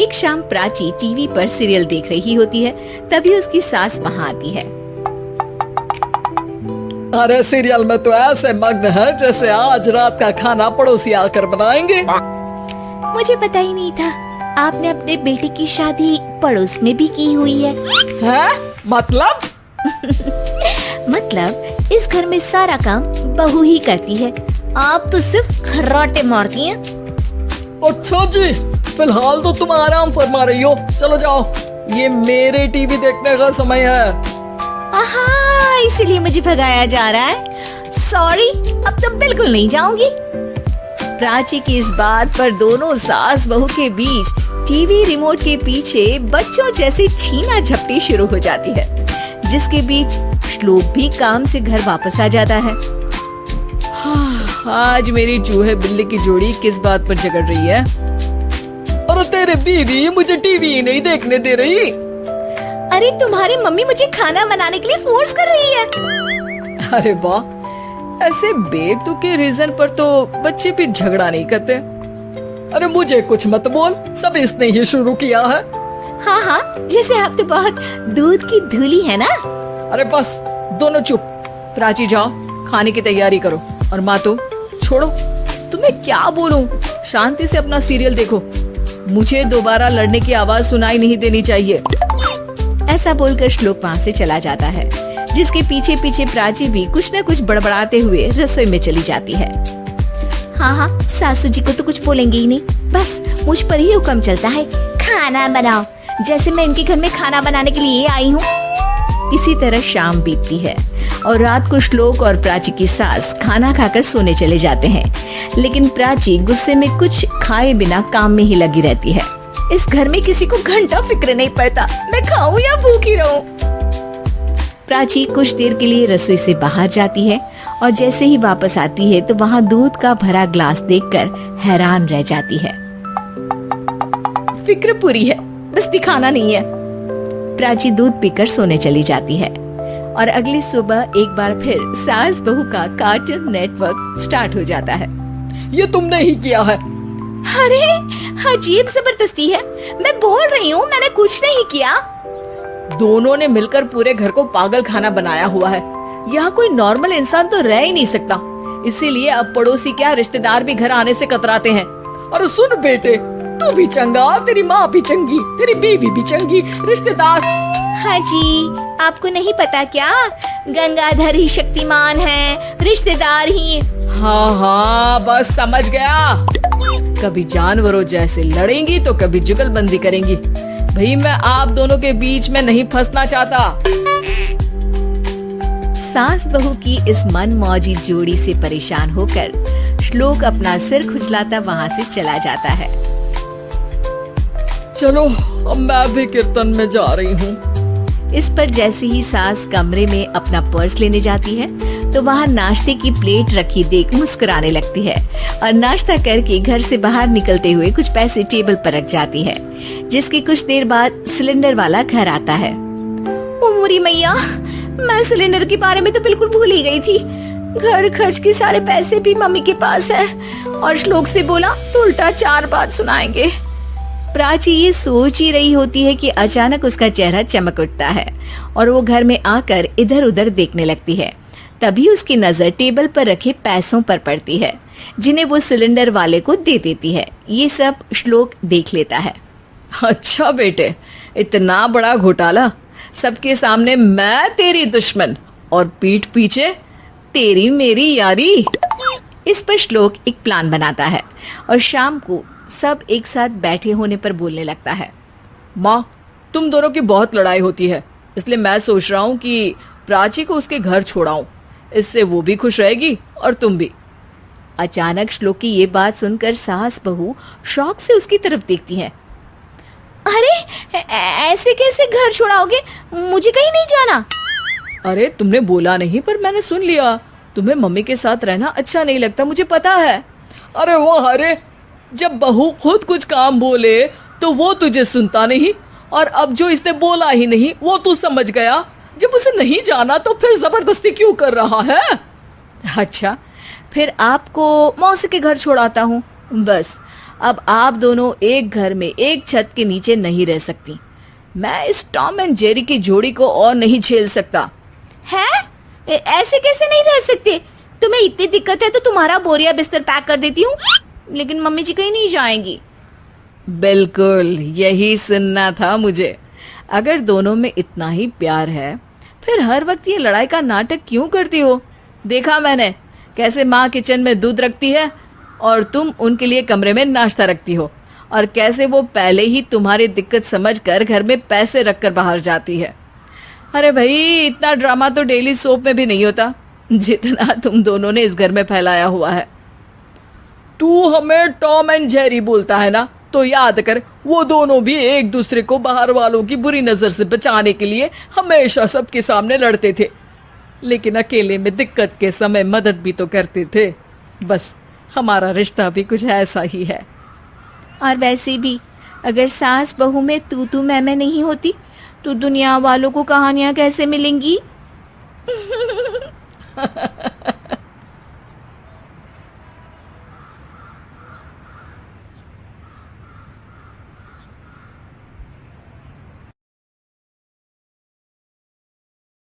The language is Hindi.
एक शाम प्राची टीवी पर सीरियल देख रही होती है, तभी उसकी सास वहाँ आती है। अरे सीरियल में तो ऐसे मग्न है जैसे आज रात का खाना पड़ोसी आकर बनाएंगे। मुझे पता ही नहीं था आपने अपने बेटे की शादी पड़ोस में भी की हुई है। हैं? मतलब? मतलब इस घर में सारा काम बहू ही करती है, आप तो सिर्फ खर्राटे मारती हैं। अच्छा जी, फिलहाल तो तुम आराम फरमा रही हो, चलो जाओ, ये मेरे टीवी देखने का समय है। आहा, इसीलिए मुझे भगाया जा रहा है। सॉरी, अब तो बिल्कुल नहीं जाऊंगी। प्राची की इस बात पर दोनों सास बहू के बीच टीवी रिमोट के पीछे बच्चों जैसे छीना झपटी शुरू हो जाती है, जिसके बीच श्लोक भी काम से घर वापस आ जाता है। आज मेरी चूहे बिल्ली की जोड़ी किस बात पर झगड़ रही है? और तेरे बीवी मुझे टीवी ही नहीं देखने दे रही। अरे तुम्हारी मम्मी मुझे खाना बनाने के लिए फोर्स कर रही है। अरे वाह, ऐसे बेतुके रीजन पर तो बच्चे भी झगड़ा नहीं करते। अरे मुझे कुछ मत बोल, सब इसने ही शुरू किया है। हाँ हाँ, जैसे आप तो बहुत दूध की धूली है ना। अरे बस, दोनों चुप। प्राची जाओ, खाने की तैयारी करो। और माँ तो छोड़ो, तुम्हें क्या बोलूं, शांति से अपना सीरियल देखो, मुझे दोबारा लड़ने की आवाज सुनाई नहीं देनी चाहिए। ऐसा बोलकर श्लोक वहाँ से चला जाता है, जिसके पीछे पीछे प्राची भी कुछ न कुछ बड़बड़ाते हुए रसोई में चली जाती है। हाँ हाँ, सासू जी को तो कुछ बोलेंगे ही नहीं, बस मुझ पर ही हुक्म चलता है, खाना बनाओ, जैसे मैं इनके घर में खाना बनाने के लिए आई हूँ। इसी तरह शाम बीतती है और रात को श्लोक और प्राची की सास खाना खाकर सोने चले जाते हैं, लेकिन प्राची गुस्से में कुछ खाए बिना काम में ही लगी रहती है। इस घर में किसी को घंटा फिक्र नहीं पड़ता, मैं खाऊं या भूखी रहूं। प्राची कुछ देर के लिए रसोई से बाहर जाती है और जैसे ही वापस आती है तो वहाँ दूध का भरा ग्लास देखकर हैरान रह जाती है। फिक्र पूरी है, बस दिखाना नहीं है। प्राची दूध पीकर सोने चली जाती है और अगली सुबह एक बार फिर सास बहू का कार्टून नेटवर्क स्टार्ट हो जाता है। ये तुमने ही किया है। अरे अजीब जबरदस्ती है, मैं बोल रही हूँ मैंने कुछ नहीं किया। दोनों ने मिलकर पूरे घर को पागल खाना बनाया हुआ है। यहाँ कोई नॉर्मल इंसान तो रह ही नहीं सकता, इसीलिए अब पड़ोसी क्या रिश्तेदार भी घर आने से कतराते हैं। और सुन बेटे, तू भी चंगा, तेरी माँ भी चंगी, तेरी बीवी भी चंगी, रिश्तेदार। हाँ जी, आपको नहीं पता क्या, गंगाधर ही शक्तिमान है, रिश्तेदार ही। हाँ हाँ, बस समझ गया। कभी जानवरों जैसे लड़ेंगी तो कभी जुगलबंदी करेंगी। भाई मैं आप दोनों के बीच में नहीं फंसना चाहता। सास बहू की इस मनमौजी जोड़ी से परेशान होकर श्लोक अपना सिर खुजलाता वहाँ से चला जाता है। चलो अब मैं भी कीर्तन में जा रही हूँ। इस पर जैसे ही सास कमरे में अपना पर्स लेने जाती है तो वहाँ नाश्ते की प्लेट रखी देख मुस्कुराने लगती है और नाश्ता करके घर से बाहर निकलते हुए कुछ पैसे टेबल पर रख जाती है, जिसके कुछ देर बाद सिलेंडर वाला घर आता है। ओ मुरी मैया, मैं सिलेंडर के बारे में तो बिल्कुल भूल ही गई थी। घर खर्च के सारे पैसे भी मम्मी के पास है और श्लोक से बोला तो उल्टा 4 बात सुनाएंगे। प्राची ये सोच ही रही होती है कि अचानक उसका चेहरा चमक उठता है और वो घर में आकर इधर उधर देखने लगती है। तभी उसकी नजर टेबल पर रखे पैसों पर पड़ती है, जिन्हें वो सिलेंडर वाले को दे देती है। ये सब श्लोक देख लेता है। अच्छा बेटे, इतना बड़ा घोटाला, सबके सामने मैं तेरी दुश्मन और पीठ पीछे तेरी मेरी यारी। इस पर श्लोक एक प्लान बनाता है और शाम को सब एक साथ बैठे होने पर बोलने लगता है। माँ, तुम दोनों की बहुत लड़ाई होती है, इसलिए मैं सोच रहा हूँ कि प्राची को उसके घर छोड़ाऊं, इससे वो भी खुश रहेगी और तुम भी। अचानक श्लोक की ये बात सुनकर सास बहू शौक से उसकी तरफ देखती हैं। अरे ऐसे कैसे घर छोड़ाओगे, मुझे कहीं नहीं जाना। अरे तुमने बोला नहीं पर मैंने सुन लिया, तुम्हें मम्मी के साथ रहना अच्छा नहीं लगता, मुझे पता है। अरे वाह, अरे जब बहू खुद कुछ काम बोले तो वो तुझे सुनता नहीं, और अब जो इसने बोला ही नहीं वो तू समझ गया। जब उसे नहीं जाना तो फिर जबरदस्ती क्यों कर रहा है? अच्छा, फिर आपको मौसी के घर छोड़ाता हूँ, बस अब आप दोनों एक घर में एक छत के नीचे नहीं रह सकती। मैं इस टॉम एंड जेरी की जोड़ी को और नहीं झेल सकता। है? ऐसे कैसे नहीं रह सकते? तुम्हें इतनी दिक्कत है तो तुम्हारा बोरिया बिस्तर पैक कर देती हूँ, लेकिन मम्मी जी कहीं नहीं जाएंगी। बिल्कुल यही सुनना था मुझे। अगर दोनों में इतना ही प्यार है फिर हर वक्त ये लड़ाई का नाटक क्यों करती हो? देखा मैंने कैसे माँ किचन में दूध रखती है और तुम उनके लिए कमरे में नाश्ता रखती हो, और कैसे वो पहले ही तुम्हारी दिक्कत समझकर घर में पैसे रखकर बाहर जाती है। अरे भाई, इतना ड्रामा तो डेली सोप में भी नहीं होता जितना तुम दोनों ने इस घर में फैलाया हुआ है। तू हमें टॉम एंड जेरी बोलता है ना, तो याद कर वो दोनों भी एक दूसरे को बाहर वालों की बुरी नजर से बचाने के लिए हमेशा सबके सामने लड़ते थे, लेकिन अकेले में दिक्कत के समय मदद भी तो करते थे। बस हमारा रिश्ता भी कुछ ऐसा ही है। और वैसे भी अगर सास बहू में तू मैं नहीं होती तो दुनिया वालों को कहानियां कैसे मिलेंगी?